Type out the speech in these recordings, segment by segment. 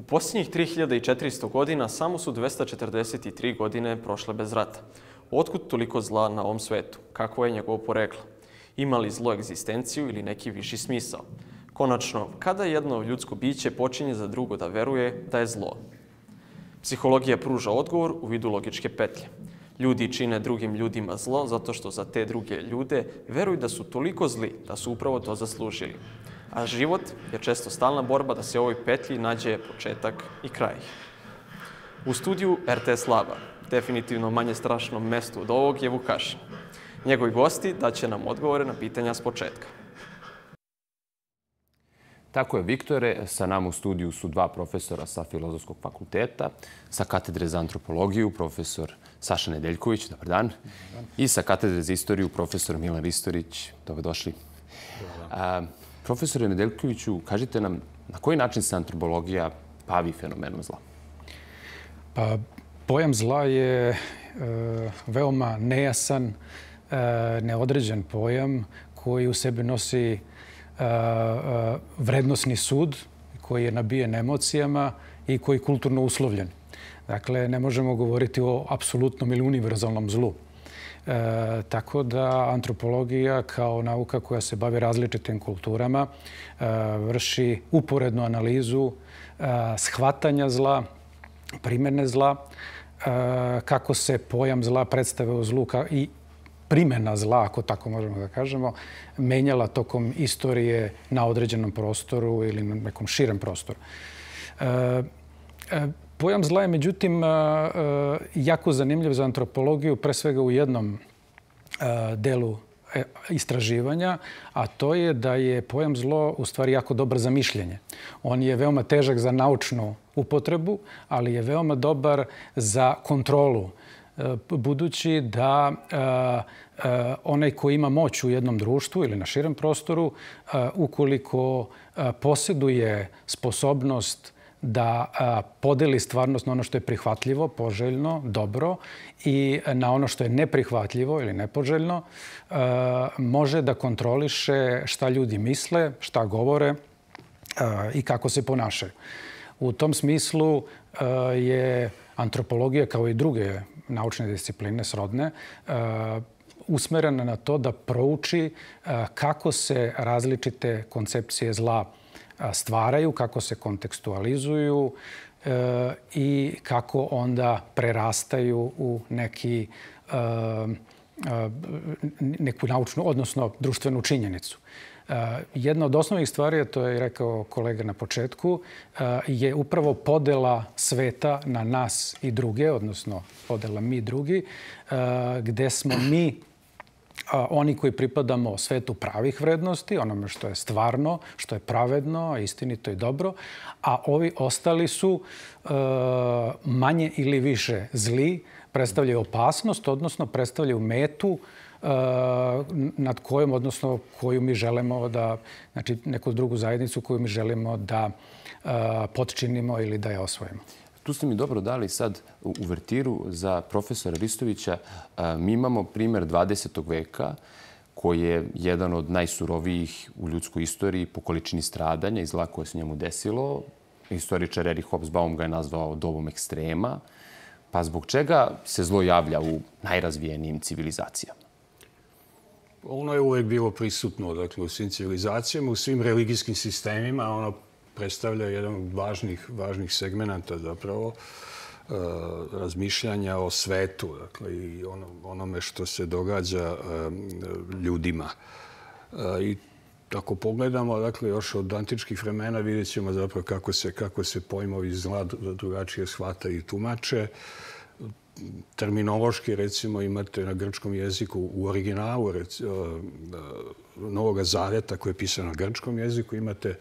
posljednjih 3400 godina samo su 243 godine prošle bez rata. Otkud toliko zla na ovom svetu? Kako je njegovo poreklo? Ima li zlo egzistenciju ili neki viši smisao? Konačno, kada jedno ljudsko biće počinje za drugo da veruje da je zlo? Psihologija pruža odgovor u vidu logičke petlje. Ljudi čine drugim ljudima zlo zato što za te druge ljude veruju da su toliko zli da su upravo to zaslužili. A život je često stalna borba da se ovoj petlji nađe početak i kraj. U studiju RTS Laba, definitivno manje strašnom mestu od ovog, je Vukašin. Njegovi gosti daće nam odgovore na pitanja s početka. Tako je, Viktore. Sa nama u studiju su dva profesora sa Filozofskog fakulteta, sa katedre za antropologiju, profesor Saša Nedeljković, dobar dan, i sa katedre za istoriju, profesor Milan Ristorić, dobrodošli. Profesore Nedeljkoviću, kažite nam na koji način se antropologija bavi fenomenom zla? Pa, pojam zla je veoma nejasan, neodređen pojam koji u sebi nosi vrednosni sud, koji je nabijen emocijama i koji je kulturno uslovljen. Dakle, ne možemo govoriti o apsolutnom ili univerzalnom zlu. Tako da antropologija kao nauka koja se bavi različitim kulturama vrši uporednu analizu shvatanja zla, primjene zla, kako se pojam zla predstave u zlu i primjena zla, ako tako možemo da kažemo, menjala tokom istorije na određenom prostoru ili na nekom širem prostoru. Pojam zla je, međutim, jako zanimljiv za antropologiju, pre svega u jednom delu istraživanja, a to je da je pojam zlo u stvari jako dobar za mišljenje. On je veoma težak za naučnu upotrebu, ali je veoma dobar za kontrolu, budući da onaj ko ima moć u jednom društvu ili na širem prostoru, ukoliko posjeduje sposobnost da podeli stvarnost na ono što je prihvatljivo, poželjno, dobro i na ono što je neprihvatljivo ili nepoželjno, može da kontroliše šta ljudi misle, šta govore i kako se ponašaju. U tom smislu je antropologija, kao i druge naučne discipline srodne, usmerena na to da prouči kako se različite koncepcije zla stvaraju, kako se kontekstualizuju i kako onda prerastaju u neku naučnu, odnosno društvenu činjenicu. Jedna od osnovnih stvari, to je rekao kolega na početku, je upravo podela sveta na nas i druge, odnosno podela mi drugi, gde smo mi oni koji pripadamo svetu pravih vrednosti, onome što je stvarno, što je pravedno, istinito i dobro, a ovi ostali su manje ili više zli, predstavljaju opasnost, odnosno predstavljaju metu nad kojom, odnosno koju mi želimo da, znači neku drugu zajednicu koju mi želimo da potčinimo ili da je osvojimo. Tu ste mi dobro dali sad uvertiru za profesora Ristovića. Mi imamo primjer 20. veka koji je jedan od najsurovijih u ljudskoj istoriji po količini stradanja i zla koje se njemu desilo. Historičar Erich Hobsbawm ga je nazvao dobom ekstrema. Pa zbog čega se zlo javlja u najrazvijenijim civilizacijama? Ono je uvek bilo prisutno, dakle, u svim civilizacijama, u svim religijskim sistemima. Ono predstavlja jedan od važnih segmenata zapravo razmišljanja o svetu, dakle, i onome što se događa ljudima. I ako pogledamo, dakle, još od antičkih vremena vidjet ćemo zapravo kako se pojmovi zla drugačije shvataju i tumače. Terminološki, recimo, imate na grčkom jeziku u originalu Novoga Zaveta, koji je pisan na grčkom jeziku, imate,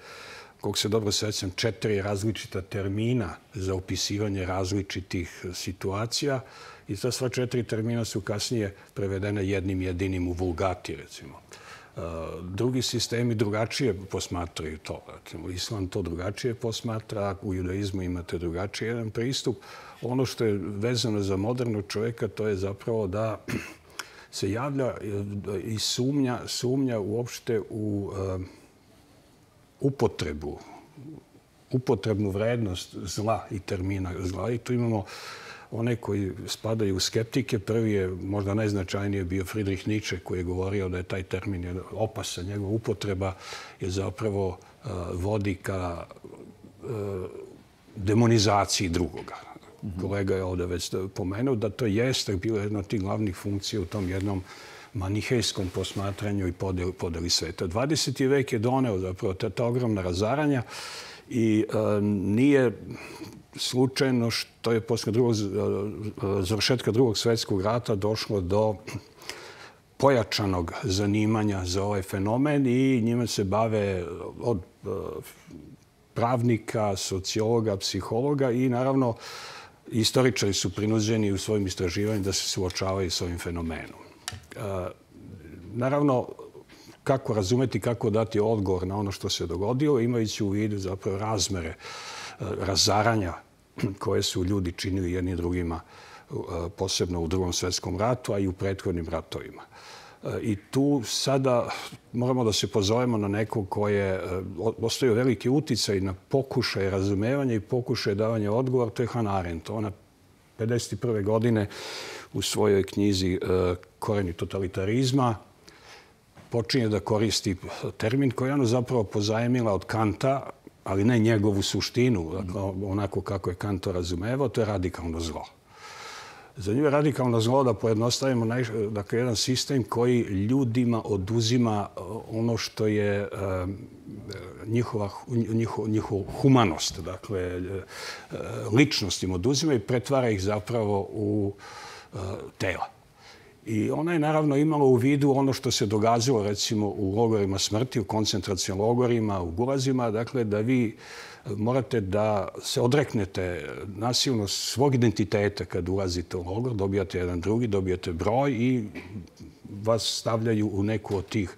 koliko se dobro sećam, 4 različita termina za opisivanje različitih situacija i ta sva 4 termina su kasnije prevedene jednim jedinim u vulgati, recimo. Drugi sistemi drugačije posmatraju to. Islam to drugačije posmatra, u judaizmu imate drugačiji jedan pristup. Ono što je vezano za modernog čovjeka, to je zapravo da se javlja i sumnja uopšte u upotrebu upotrebnu vrednost zla i termina zla. I tu imamo one koji spadaju u skeptike. Prvi je možda najznačajnije bio Friedrich Nietzsche, koji je govorio da je taj termin opasan. Njegova upotreba je zapravo vodi ka demonizaciji drugoga. Kolega je ovdje već pomenuo da to jeste bilo jedna od tih glavnih funkcija u tom jednom manihejskom posmatranju i podeli sveta. 20. vek je doneo zapravo ta ogromna razaranja i nije slučajno što je posle završetka drugog svjetskog rata došlo do pojačanog zanimanja za ovaj fenomen i njime se bave od pravnika, sociologa, psihologa i naravno istoričari su prinuđeni u svojim istraživanjima da se suočavaju s ovim fenomenom. Naravno, kako razumeti, kako dati odgovor na ono što se dogodilo, imajući u vidu zapravo razmere razaranja koje su ljudi činili jedni drugima, posebno u Drugom svjetskom ratu, a i u prethodnim ratovima. I tu sada moramo da se pozovemo na nekog koje ostavio veliki uticaj na pokušaj razumevanja i pokušaj davanja odgovora. To je Hannah Arendt. Ona 1951. godine u svojoj knjizi Koreni totalitarizma počinje da koristi termin koji je ona zapravo pozajmila od Kanta, ali ne njegovu suštinu, onako kako je Kant to razumevao, to je radikalno zlo. Za nju je radikalno zlo, da pojednostavimo, dakle, jedan sistem koji ljudima oduzima ono što je njihova humanost, dakle, ličnost im oduzima i pretvara ih zapravo u tela. I ona je naravno imala u vidu ono što se događalo recimo u logorima smrti, u koncentracionim logorima, u gulazima, dakle da vi morate da se odreknete nasilno svog identiteta kad ulazite u logor, dobijate jedan drugi, dobijate broj i vas stavljaju u neku od tih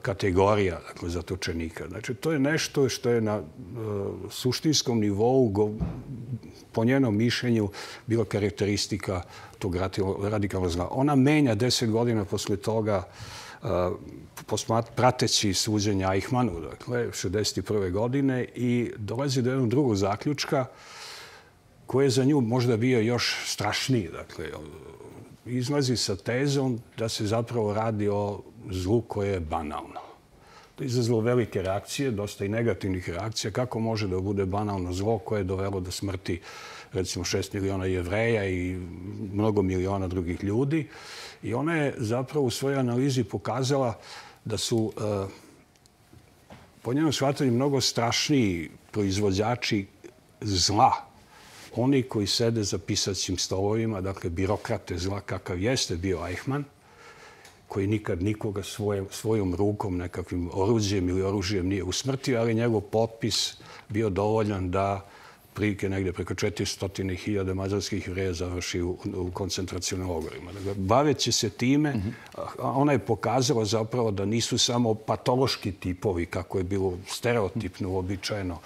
kategorija, dakle, zatočenika. Znači, to je nešto što je na suštinskom nivou, po njenom mišljenju, bila karakteristika tog radikalnog zla. Ona menja 10 godina posle toga, prateći suđenja Eichmannu, dakle, 61. godine, i dolazi do jednog drugog zaključka koji je za nju možda bio još strašniji. Dakle, izlazi sa tezom da se zapravo radi o zlu koje je banalno. To je izazvalo velike reakcije, dosta i negativnih reakcija. Kako može da bude banalno zlo koje je dovelo do smrti recimo 6 miliona Jevreja i mnogo miliona drugih ljudi? I ona je zapravo u svojoj analizi pokazala da su po njenom shvatanju mnogo strašniji proizvođači zla oni koji sede za pisaćim stolovima, dakle birokrate zla kakav jeste bio Eichmann, koji nikad nikoga svojom rukom, nekakvim oruđem ili oružjem nije usmrtio, ali njegov potpis bio dovoljan da prilike negdje preko 400.000 mađarskih Jevreja završi u koncentracionim logorima. Dakle, baveći se time, ona je pokazala zapravo da nisu samo patološki tipovi, kako je bilo stereotipno, uobičajeno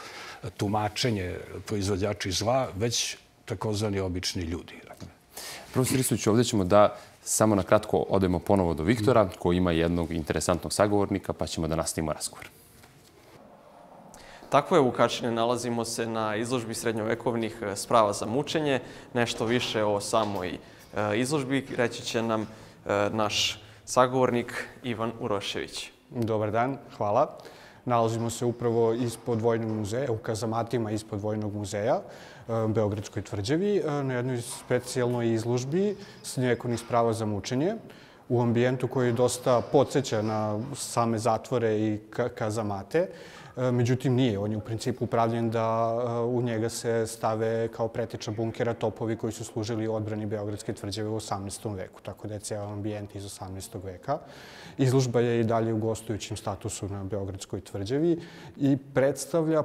tumačenje proizvođači zla, već takozvani obični ljudi. Profesor Ristović, ovdje ćemo da samo na kratko odemo ponovo do Viktora, koji ima jednog interesantnog sagovornika, pa ćemo da nastavimo razgovor. Tako je, Vukačine, nalazimo se na izložbi srednjovekovnih sprava za mučenje. Nešto više o samoj izložbi reći će nam naš sagovornik Ivan Urošević. Dobar dan, hvala. Nalazimo se upravo ispod Vojnog muzeja, u kazamatima ispod Vojnog muzeja, Beogradskoj tvrđavi, na jednoj specijalnoj izložbi srednjovekovnih sprava za mučenje, u ambijentu koji dosta podsjeća na same zatvore i kazamate. Međutim, nije. On je u principu upravljen da u njega se stave kao preteča bunkera topovi koji su služili odbrani Beogradske tvrđave u 18. veku. Tako da je cijel ambijent iz 18. veka. Izložba je i dalje u gostujućem statusu na Beogradskoj tvrđavi i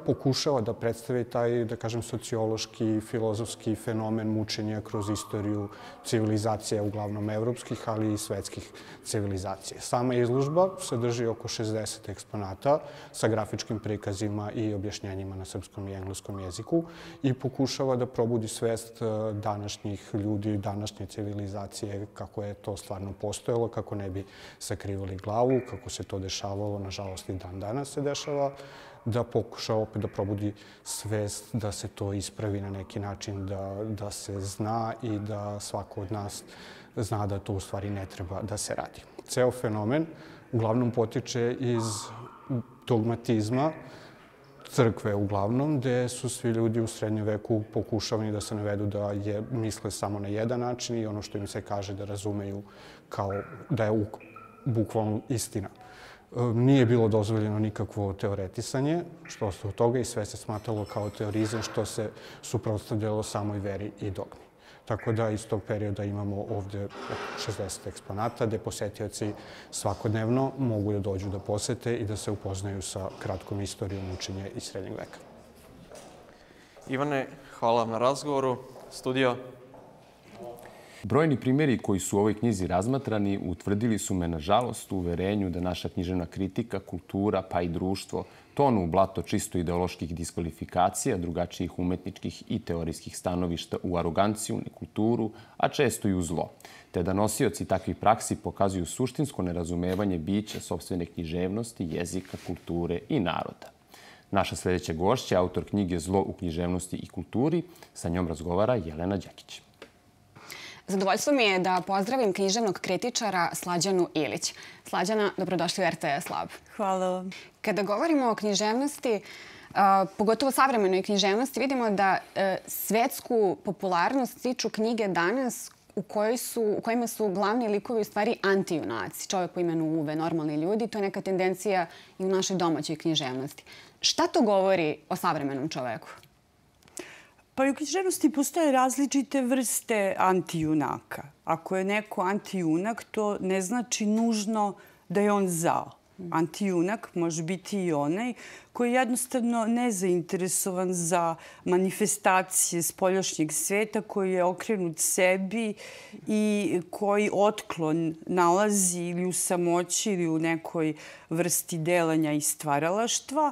pokušava da predstavi taj, da kažem, sociološki, filozofski fenomen mučenja kroz istoriju civilizacija, uglavnom evropskih, ali i svetskih civilizacija. Sama izložba sadrži oko 60 eksponata sa grafičkim zvučnim prikazima i objašnjenjima na srpskom i engleskom jeziku i pokušava da probudi svest današnjih ljudi, današnje civilizacije, kako je to stvarno postojalo, kako ne bi sakrivali glavu, kako se to dešavalo, nažalost i dan danas se dešava, da pokuša opet da probudi svest da se to ispravi na neki način, da se zna i da svako od nas zna da to u stvari ne treba da se radi. Ceo fenomen uglavnom potiče iz dogmatizma crkve uglavnom, gde su svi ljudi u srednjem veku pokušavani da se navedu da misle samo na jedan način i ono što im se kaže da razumeju kao da je bukvalno istina. Nije bilo dozvoljeno nikakvo teoretisanje, što se od toga i sve se smatralo kao teorizam, što se suprotstavljalo samoj veri i dogmi. Tako da iz tog perioda imamo ovde 60 eksponata gde posetioci svakodnevno mogu da dođu da posete i da se upoznaju sa kratkom istorijom učenja iz srednjeg veka. Ivane, hvala vam na razgovoru. Studio. Brojni primjeri koji su u ovoj knjizi razmatrani utvrdili su me, nažalost, u uverenju da naša književna kritika, kultura pa i društvo tonu u blato čisto ideoloških diskvalifikacija, drugačijih umetničkih i teorijskih stanovišta u aroganciju, nekulturu, a često i u zlo, te da nosioci takvih praksi pokazuju suštinsko nerazumevanje bića sopstvene književnosti, jezika, kulture i naroda. Naša sljedeća gošća je autor knjige Zlo u književnosti i kulturi. Sa njom razgovara Jelena Đakić. Zadovoljstvo mi je da pozdravim književnog kritičara Slađanu Ilić. Slađana, dobrodošli u RTS Lab. Hvala vam. Kada govorimo o književnosti, pogotovo savremenoj književnosti, vidimo da svetsku popularnost stiču knjige danas u kojima su glavni likovi u stvari antijunaci. Čovjek po imenu Uve, normalni ljudi. To je neka tendencija i u našoj domaćoj književnosti. Šta to govori o savremenom čoveku? Pa i u književnosti postoje različite vrste antijunaka. Ako je neko antijunak, to ne znači nužno da je on zao. Antijunak može biti i onaj koji je jednostavno nezainteresovan za manifestacije spoljašnjeg sveta, koji je okrenut sebi i koji otklon nalazi ili u samoći ili u nekoj vrsti delanja i stvaralaštva.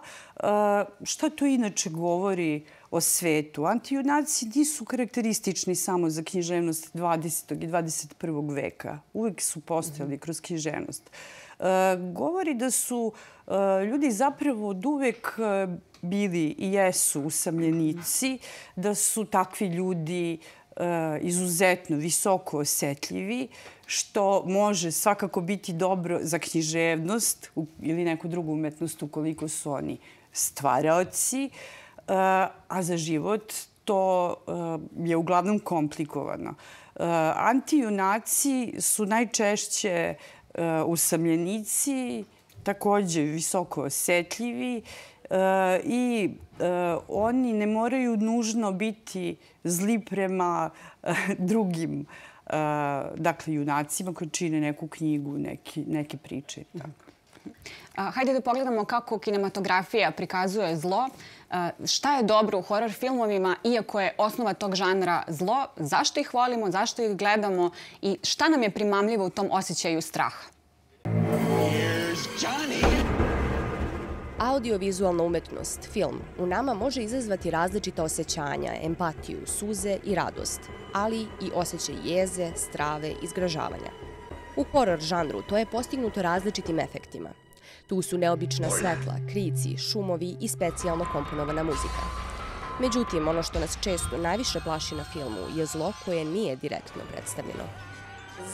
Šta to inače govori o svetu? Antijunaci nisu karakteristični samo za književnost 20. i 21. veka. Uvijek su postojali kroz književnost. Govori da su ljudi zapravo od uvek bili i jesu usamljenici, da su takvi ljudi izuzetno visoko osetljivi, što može svakako biti dobro za književnost ili neku drugu umetnost ukoliko su oni stvaraoci, a za život to je uglavnom komplikovano. Antijunaci su najčešće usamljenici, također visoko osetljivi i oni ne moraju nužno biti zli prema drugim junacima koji čine neku knjigu, neke priče. Hajde da pogledamo kako kinematografija prikazuje zlo. Šta je dobro u horor filmovima, iako je osnova tog žanra zlo? Zašto ih volimo, zašto ih gledamo i šta nam je primamljivo u tom osjećaju straha? Audiovizualna umetnost, film, u nama može izazvati različita osjećanja, empatiju, suze i radost, ali i osjećaj jeze, strave i zgražavanja. U horor žanru to je postignuto različitim efektima. Tu su neobična svetla, krici, šumovi i specijalno komponovana muzika. Međutim, ono što nas često najviše plaši na filmu je zlo koje nije direktno predstavljeno.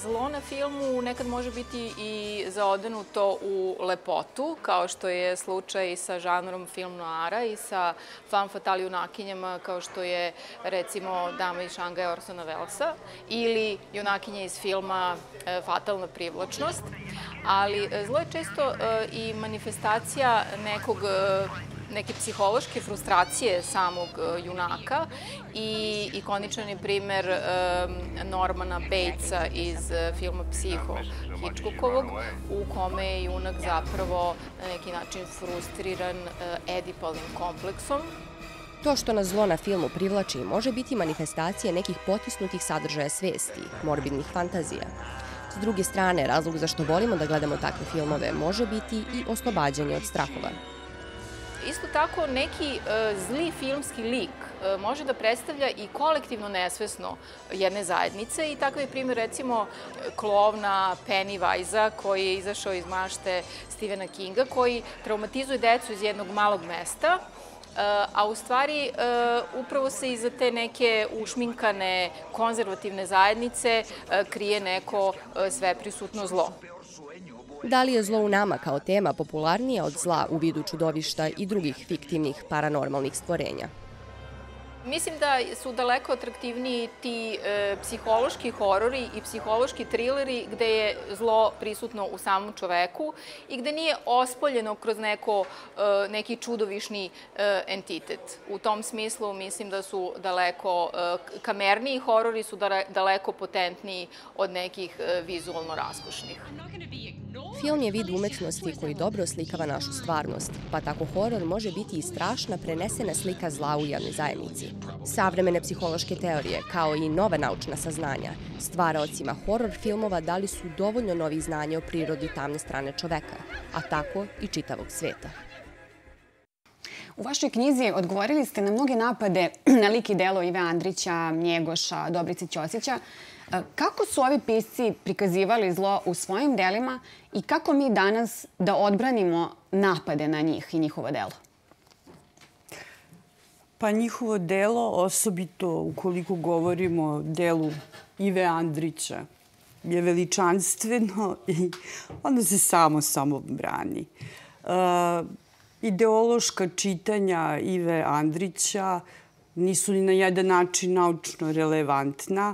Zlo na filmu nekad može biti i zaodenuto u lepotu, kao što je slučaj sa žanrom film noara i sa femme fatale junakinjama, kao što je recimo Dama iz Šangaja Orsona Wellesa, ili junakinja iz filma Fatalna privlačnost. Ali zlo je često i manifestacija neke psihološke frustracije samog junaka i ikoničan je primer Normana Batesa iz filma Psiho Hitchcockovog, u kome je junak zapravo na neki način frustriran edipalnim kompleksom. To što nas zlo na filmu privlači može biti manifestacija nekih potisnutih sadržaja svesti, morbidnih fantazija. S druge strane, razlog zašto volimo da gledamo takve filmove može biti i oslobađanje od strahova. isto tako neki zli filmski lik može da predstavlja i kolektivno nesvesno jedne zajednice i takav je primjer recimo klovna Pennywise-a koji je izašao iz mašte Stephena Kinga, koji traumatizuje decu iz jednog malog mesta, a u stvari upravo se iza te neke ušminkane konzervativne zajednice krije neko sveprisutno zlo. Da li je zlo u nama kao tema popularnije od zla u vidu čudovišta i drugih fiktivnih paranormalnih stvorenja? Mislim da su daleko atraktivniji ti psihološki horori i psihološki trileri gde je zlo prisutno u samom čoveku i gde nije ospoljeno kroz neki čudovišni entitet. U tom smislu mislim da su daleko kamerniji horori, su daleko potentniji od nekih vizualno raskošnih. Film je vid umetnosti koji dobro oslikava našu stvarnost, pa tako horor može biti i strašna prenesena slika zla u jednoj zajednici. Savremene psihološke teorije, kao i nova naučna saznanja, stvaraocima horor filmova dali su dovoljno novih znanja o prirodi tamne strane čoveka, a tako i čitavog sveta. U vašoj knjizi odgovorili ste na mnoge napade na lik i delo Ive Andrića, Njegoša, Dobrice Ćosića. Kako su ovi pisci prikazivali zlo u svojim delima i kako mi danas da odbranimo napade na njih i njihovo delo? Pa njihovo delo, osobito ukoliko govorimo o delu Ive Andrića, je veličanstveno i ono se samo brani. Ideološka čitanja Ive Andrića nisu ni na jedan način naučno relevantna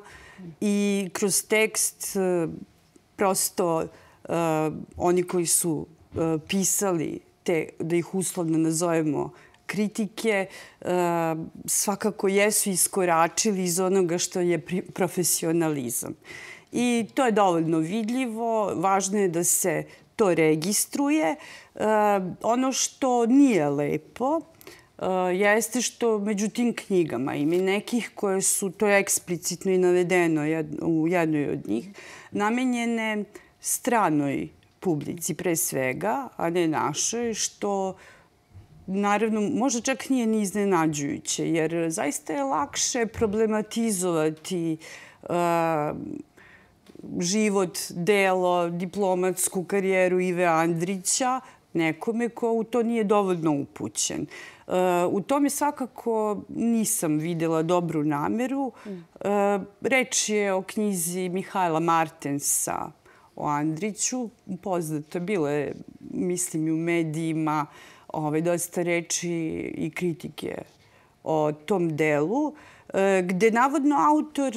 i kroz tekst prosto oni koji su pisali te, da ih uslovno nazovemo, kritike, svakako jesu iskoračili iz onoga što je profesionalizam. I to je dovoljno vidljivo, važno je da se to registruje. Ono što nije lepo jeste što među tim knjigama ima nekih koje su, to je eksplicitno i navedeno u jednoj od njih, namenjene stranoj publici pre svega, a ne našoj, što naravno možda čak nije ni iznenađujuće, jer zaista je lakše problematizovati život, delo, diplomatsku karijeru Ive Andrića nekome ko u to nije dovoljno upućen. U tome svakako nisam videla dobru nameru. Reč je o knjizi Mihajla Martensa o Andriću. Poznato bilo je, mislim, i u medijima dosta reči i kritike o tom delu, gde navodno autor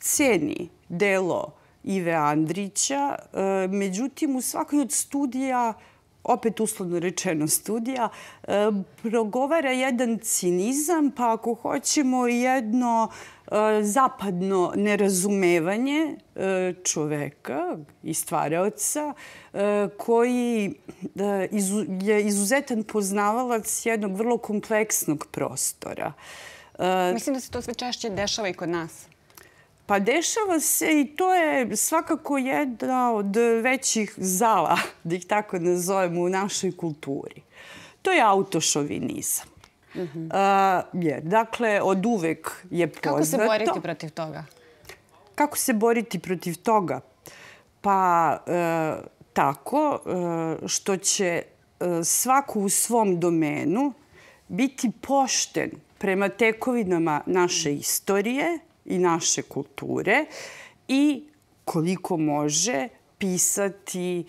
ceni delo Ive Andrića. Međutim, u svakoj od studija, opet uslovno rečeno studija, progovara jedan cinizam, pa ako hoćemo jedno zapadno nerazumevanje čoveka i stvaraoca koji je izuzetan poznavalac jednog vrlo kompleksnog prostora. Mislim da se to sve češće dešava i kod nas. Pa dešava se i to je svakako jedna od većih zala, da ih tako nazovemo, u našoj kulturi. To je autošovinizam. Jer, dakle, od uvek je poznato... Kako se boriti protiv toga? Kako se boriti protiv toga? Pa tako što će svako u svom domenu biti pošten prema tekovinama naše istorije i naše kulture i koliko može pisati,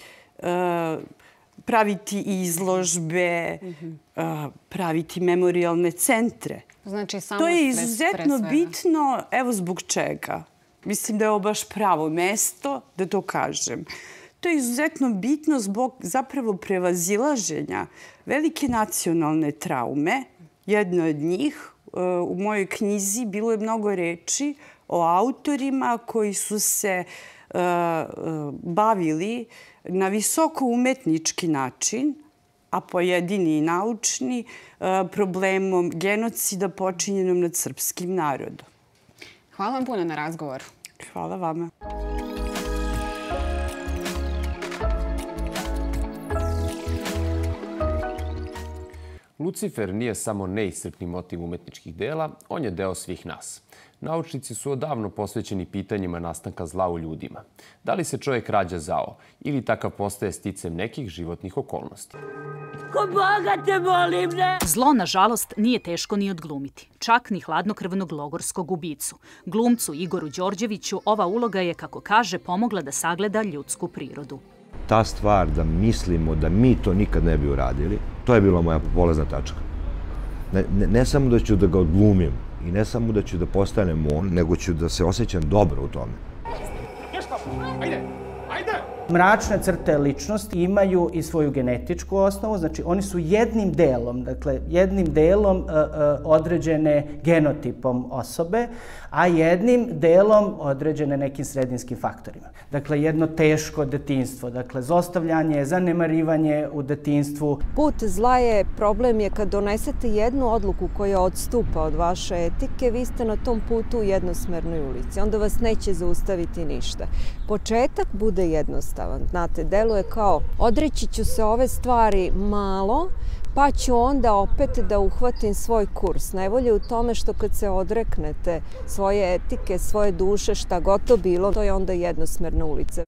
praviti izložbe, praviti memorijalne centre. Znači, samo to je izuzetno bitno, evo zbog čega. Mislim da je ovo baš pravo mesto da to kažem. To je izuzetno bitno zbog zapravo prevazilaženja velike nacionalne traume. Jedna od njih, u mojoj knjizi bilo je mnogo reči o autorima koji su se bavili na visoko umetnički način, a pojedini i naučni, problemom genocida počinjenom nad srpskim narodom. Hvala vam puno na razgovoru. Hvala vama. Lucifer nije samo neiscrpni motiv umetničkih dela, on je deo svih nas. Naučnici su odavno posvećeni pitanjima nastanka zla u ljudima. Da li se čovjek rađa zao ili takav postaje sticem nekih životnih okolnosti? Ko Boga te molim, ne! Zlo, nažalost, nije teško ni odglumiti. Čak ni hladnokrvnog logorskog ubicu. Glumcu Igoru Đorđeviću ova uloga je, kako kaže, pomogla da sagleda ljudsku prirodu. Ta stvar da mislimo da mi to nikad ne bi uradili, to je bila moja polazna tačka. Ne samo da ću da ga odglumim i ne samo da ću da postanem on, nego ću da se osjećam dobro u tome. Mračne crte ličnosti imaju i svoju genetičku osnovu, znači oni su jednim delom određene genotipom osobe, a jednim delom određene nekim sredinskim faktorima. Dakle, jedno teško detinjstvo, dakle, zlostavljanje, zanemarivanje u detinjstvu. Put zla je, problem je kad donesete jednu odluku koja odstupa od vaše etike, vi ste na tom putu u jednosmernoj ulici. Onda vas neće zaustaviti ništa. Početak bude jednostavan. Znate, deluje kao odreći ću se ove stvari malo, pa ću onda opet da uhvatim svoj kurs. Najbolje je u tome što kad se odreknete svoje etike, svoje duše, šta god to bilo, to je onda jednosmerna ulica.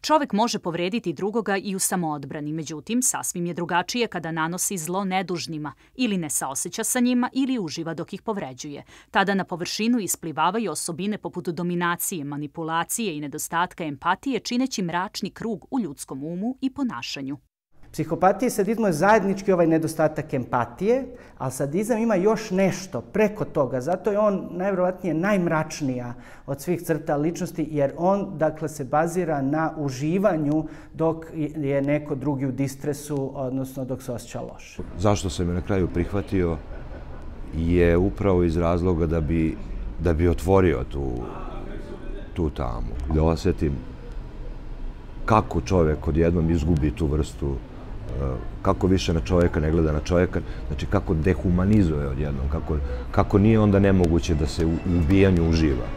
Čovek može povrediti drugoga i u samoodbrani, međutim, sasvim je drugačije kada nanosi zlo nedužnima ili ne saoseća sa njima ili uživa dok ih povređuje. Tada na površinu isplivavaju osobine poput dominacije, manipulacije i nedostatka empatije, čineći mračni krug u ljudskom umu i ponašanju. Psihopatija i sadizmu je zajednički ovaj nedostatak empatije, ali sadizam ima još nešto preko toga. Zato je on najvjerovatnije najmračnija od svih crta ličnosti, jer on, dakle, se bazira na uživanju dok je neko drugi u distresu, odnosno dok se osjeća loše. Zašto sam je na kraju prihvatio je upravo iz razloga da bi otvorio tu tamu. Da osjetim kako čovjek odjednom izgubi tu vrstu, kako više na čovjeka ne gleda na čovjeka, znači kako dehumanizuje odjednom, kako nije onda nemoguće da se u ubijanju uživa.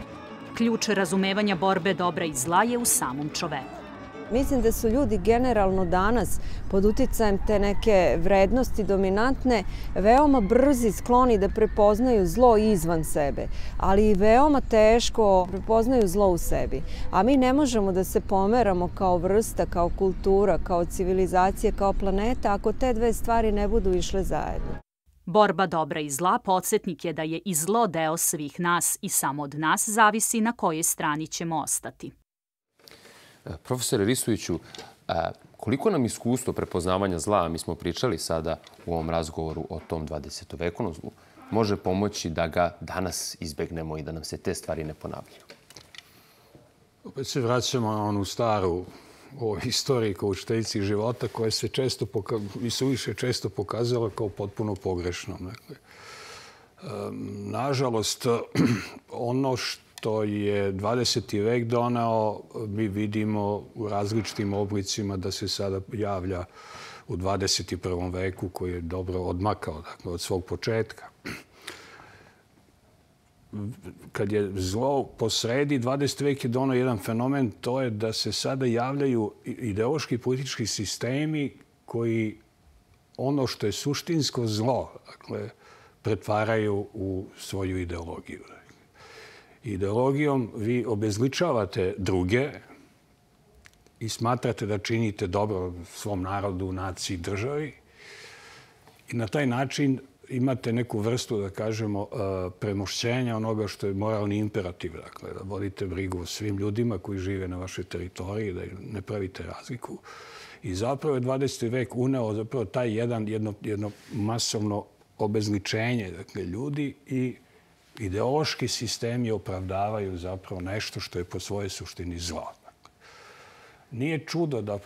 Ključ razumevanja borbe dobra i zla je u samom čoveku. Mislim da su ljudi generalno danas pod uticajem te neke vrednosti dominantne veoma brzi skloni da prepoznaju zlo izvan sebe, ali i veoma teško prepoznaju zlo u sebi. A mi ne možemo da se pomeramo kao vrsta, kao kultura, kao civilizacija, kao planeta ako te dve stvari ne budu išle zajedno. Borba dobra i zla podsjetnik je da je i zlo deo svih nas i samo od nas zavisi na kojoj strani ćemo ostati. Profesore Ristoviću, koliko nam iskustvo prepoznavanja zla, mi smo pričali sada u ovom razgovoru o tom 20. vekovnom zlu, može pomoći da ga danas izbegnemo i da nam se te stvari ne ponavljaju? Opet se vraćamo na onu staru historiju kao učiteljici života koja se često pokazala kao potpuno pogrešnom. Nažalost, ono što je 20. vek donao, mi vidimo u različitim oblicima da se sada javlja u 21. veku koji je dobro odmakao od svog početka. Kad je zlo posredi, 20. vek je donao jedan fenomen, to je da se sada javljaju ideološki politički sistemi koji ono što je suštinsko zlo, pretvaraju u svoju ideologiju. Ideologijom vi obezličavate druge i smatrate da činite dobro svom narodu, naciji, državi. I na taj način imate neku vrstu, da kažemo, premošćenja onoga što je moralni imperativ. Dakle, da vodite brigu o svim ljudima koji žive na vašoj teritoriji, da ne pravite razliku. I zapravo je 20. vek uneo zapravo taj jedno masovno obezličenje ljudi i ideološki sistemi opravdavaju zapravo nešto što je po svojoj suštini zlo. Nije čudo da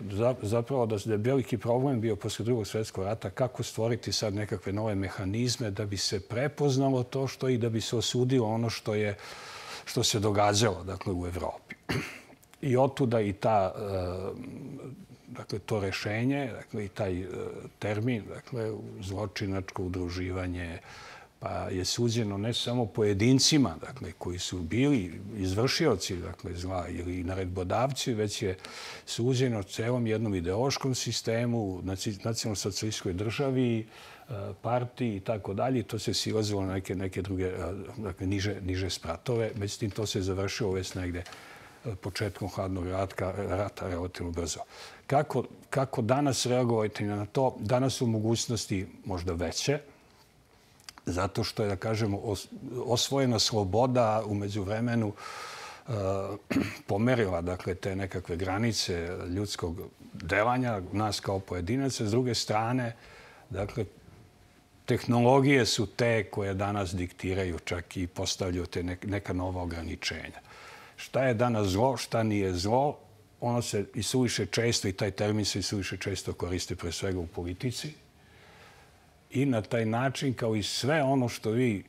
je veliki problem bio posle Drugog svjetskog rata kako stvoriti sad nekakve nove mehanizme da bi se prepoznalo to što i da bi se osudilo ono što se događalo u Evropi. I otuda i to rešenje i taj termin, zločinačko udruživanje, pa je suđeno ne samo pojedincima, dakle, koji su bili izvršioci, dakle, zla ili naredbodavci, već je suđeno celom jednom ideološkom sistemu, nacionalno-socijalističkoj državi, partiji i tako dalje. To se silazilo na neke druge, dakle, niže spratove. Međutim, to se završilo već negde početkom hladnog rata relativno brzo. Kako danas reagovati na to? Danas su mogućnosti možda veće, zato što je, da kažemo, osvojena sloboda umeđu vremenu pomerila, dakle, te nekakve granice ljudskog delanja, nas kao pojedinaca. S druge strane, dakle, tehnologije su te koje danas diktiraju, čak i postavljaju te neka nova ograničenja. Šta je danas zlo, šta nije zlo, ono se i suviše često, i taj termin se i suviše često koristi pre svega u politici. I na taj način, kao i sve ono što vi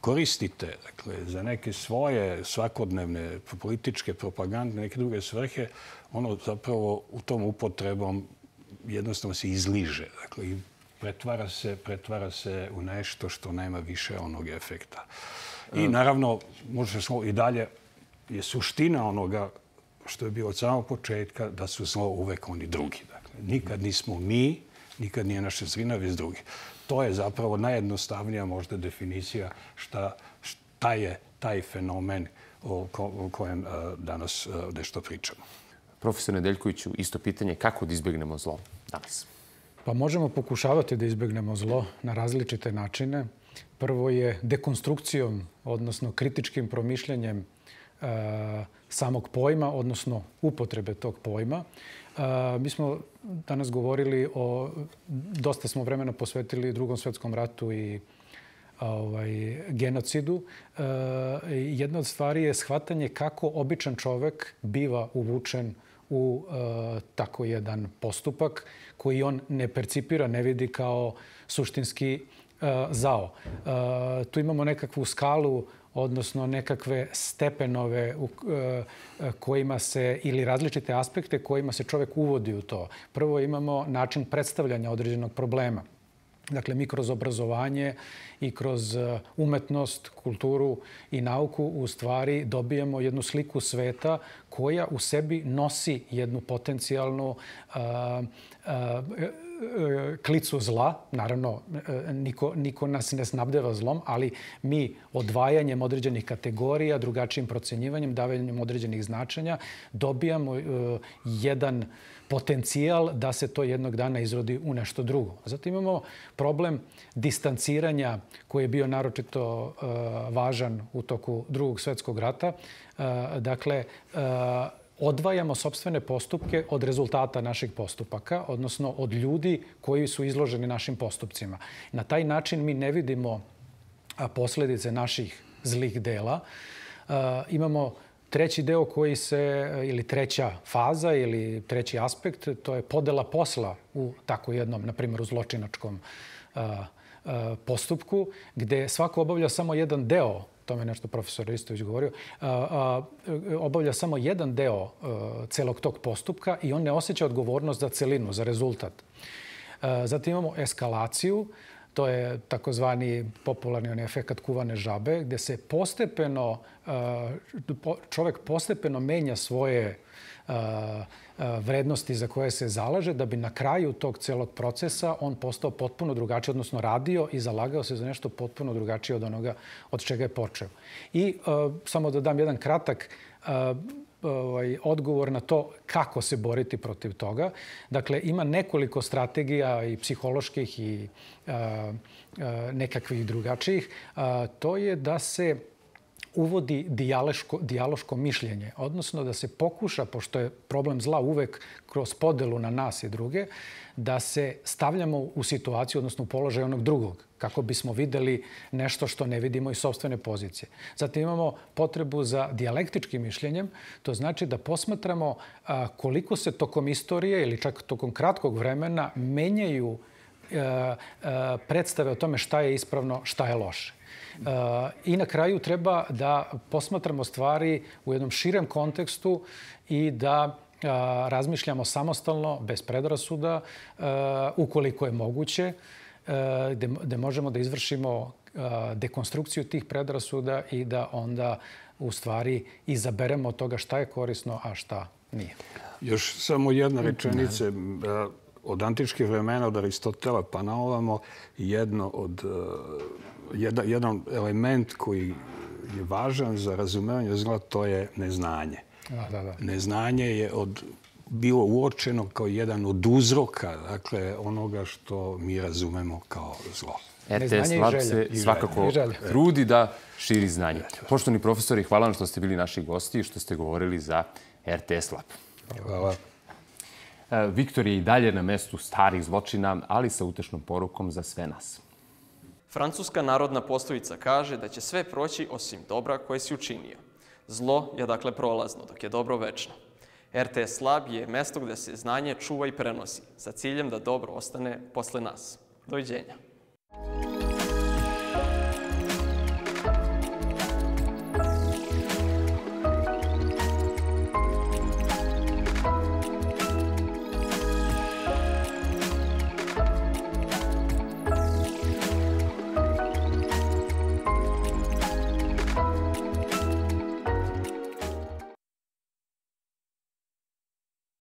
koristite, dakle, za neke svoje svakodnevne političke, propagandne, neke druge svrhe, ono zapravo u tom upotrebom jednostavno se izliže. Dakle, i pretvara se u nešto što nema više onog efekta. I naravno, možda i dalje je suština onoga što je bilo od samog početka, da su zlo uvek oni drugi. Dakle, nikad nismo mi, nikad nije naša sredina, već drugi. To je zapravo najjednostavnija možda definicija šta je taj fenomen o kojem danas nešto pričamo. Profesor Nedeljkoviću, isto pitanje, kako da izbjegnemo zlo danas? Pa možemo pokušavati da izbjegnemo zlo na različite načine. Prvo je dekonstrukcijom, odnosno kritičkim promišljanjem samog pojma, odnosno upotrebe tog pojma. Mi smo danas govorili dosta smo vremena posvetili Drugom svjetskom ratu i genocidu. Jedna od stvari je shvatanje kako običan čovek biva uvučen u tako jedan postupak koji on ne percipira, ne vidi kao suštinski zao. Tu imamo nekakvu skalu, odnosno nekakve stepenove kojima se, ili različite aspekte kojima se čovjek uvodi u to. Prvo imamo način predstavljanja određenog problema. Dakle, mi kroz obrazovanje i kroz umetnost, kulturu i nauku u stvari dobijemo jednu sliku sveta koja u sebi nosi jednu potencijalnu klicu zla. Naravno, niko nas ne snabdeva zlom, ali mi odvajanjem određenih kategorija, drugačijim procenjivanjem, davanjem određenih značenja, dobijamo jedan potencijal da se to jednog dana izrodi u nešto drugo. Zatim imamo problem distanciranja koji je bio naročito važan u toku Drugog svjetskog rata. Dakle, odvajamo sopstvene postupke od rezultata naših postupaka, odnosno od ljudi koji su izloženi našim postupcima. Na taj način mi ne vidimo posljedice naših zlih dela. Imamo treći deo koji se, ili treća faza ili treći aspekt, to je podela posla u tako jednom, na primjer, u zločinačkom postupku, gdje svako obavlja samo jedan deo, to je nešto profesor Ristović govorio, obavlja samo jedan deo celog tog postupka i on ne osjeća odgovornost za celinu, za rezultat. Zatim imamo eskalaciju, to je takozvani popularni efekat kuvane žabe, gdje se čovjek postepeno menja svoje vrednosti za koje se zalaže, da bi na kraju tog celog procesa on postao potpuno drugačiji, odnosno radio i zalagao se za nešto potpuno drugačije od onoga od čega je počeo. I samo da dam jedan kratak odgovor na to kako se boriti protiv toga. Dakle, ima nekoliko strategija i psiholoških i nekakvih drugačijih. To je da se uvodi dijaloško mišljenje, odnosno da se pokuša, pošto je problem zla uvek kroz podelu na nas i druge, da se stavljamo u situaciju, odnosno u položaj onog drugog, kako bismo videli nešto što ne vidimo iz sopstvene pozicije. Zatim imamo potrebu za dijalektičkim mišljenjem, to znači da posmatramo koliko se tokom istorije ili čak tokom kratkog vremena menjaju predstave o tome šta je ispravno, šta je loše. I na kraju treba da posmatramo stvari u jednom širem kontekstu i da razmišljamo samostalno, bez predrasuda, ukoliko je moguće. gde možemo da izvršimo dekonstrukciju tih predrasuda i da onda u stvari izaberemo od toga šta je korisno, a šta nije. Još samo jedna rečenica. Od antičkih vremena, od Aristotela pa na ovamo, jedan element koji je važan za razumevanje zla, to je neznanje. Neznanje je bilo uočeno kao jedan od uzroka, dakle, onoga što mi razumemo kao zlo. RTS Lab se svakako trudi da širi znanje. Poštovani profesori, hvala vam što ste bili naši gosti i što ste govorili za RTS Lab. Hvala. Viktor je i dalje na mestu starih zločina, ali sa utešnom porukom za sve nas. Francuska narodna poslovica kaže da će sve proći osim dobra koje si učinio. Zlo je dakle prolazno, dok je dobro večno. RTS Lab je mesto gde se znanje čuva i prenosi, sa ciljem da dobro ostane posle nas. Doviđenja.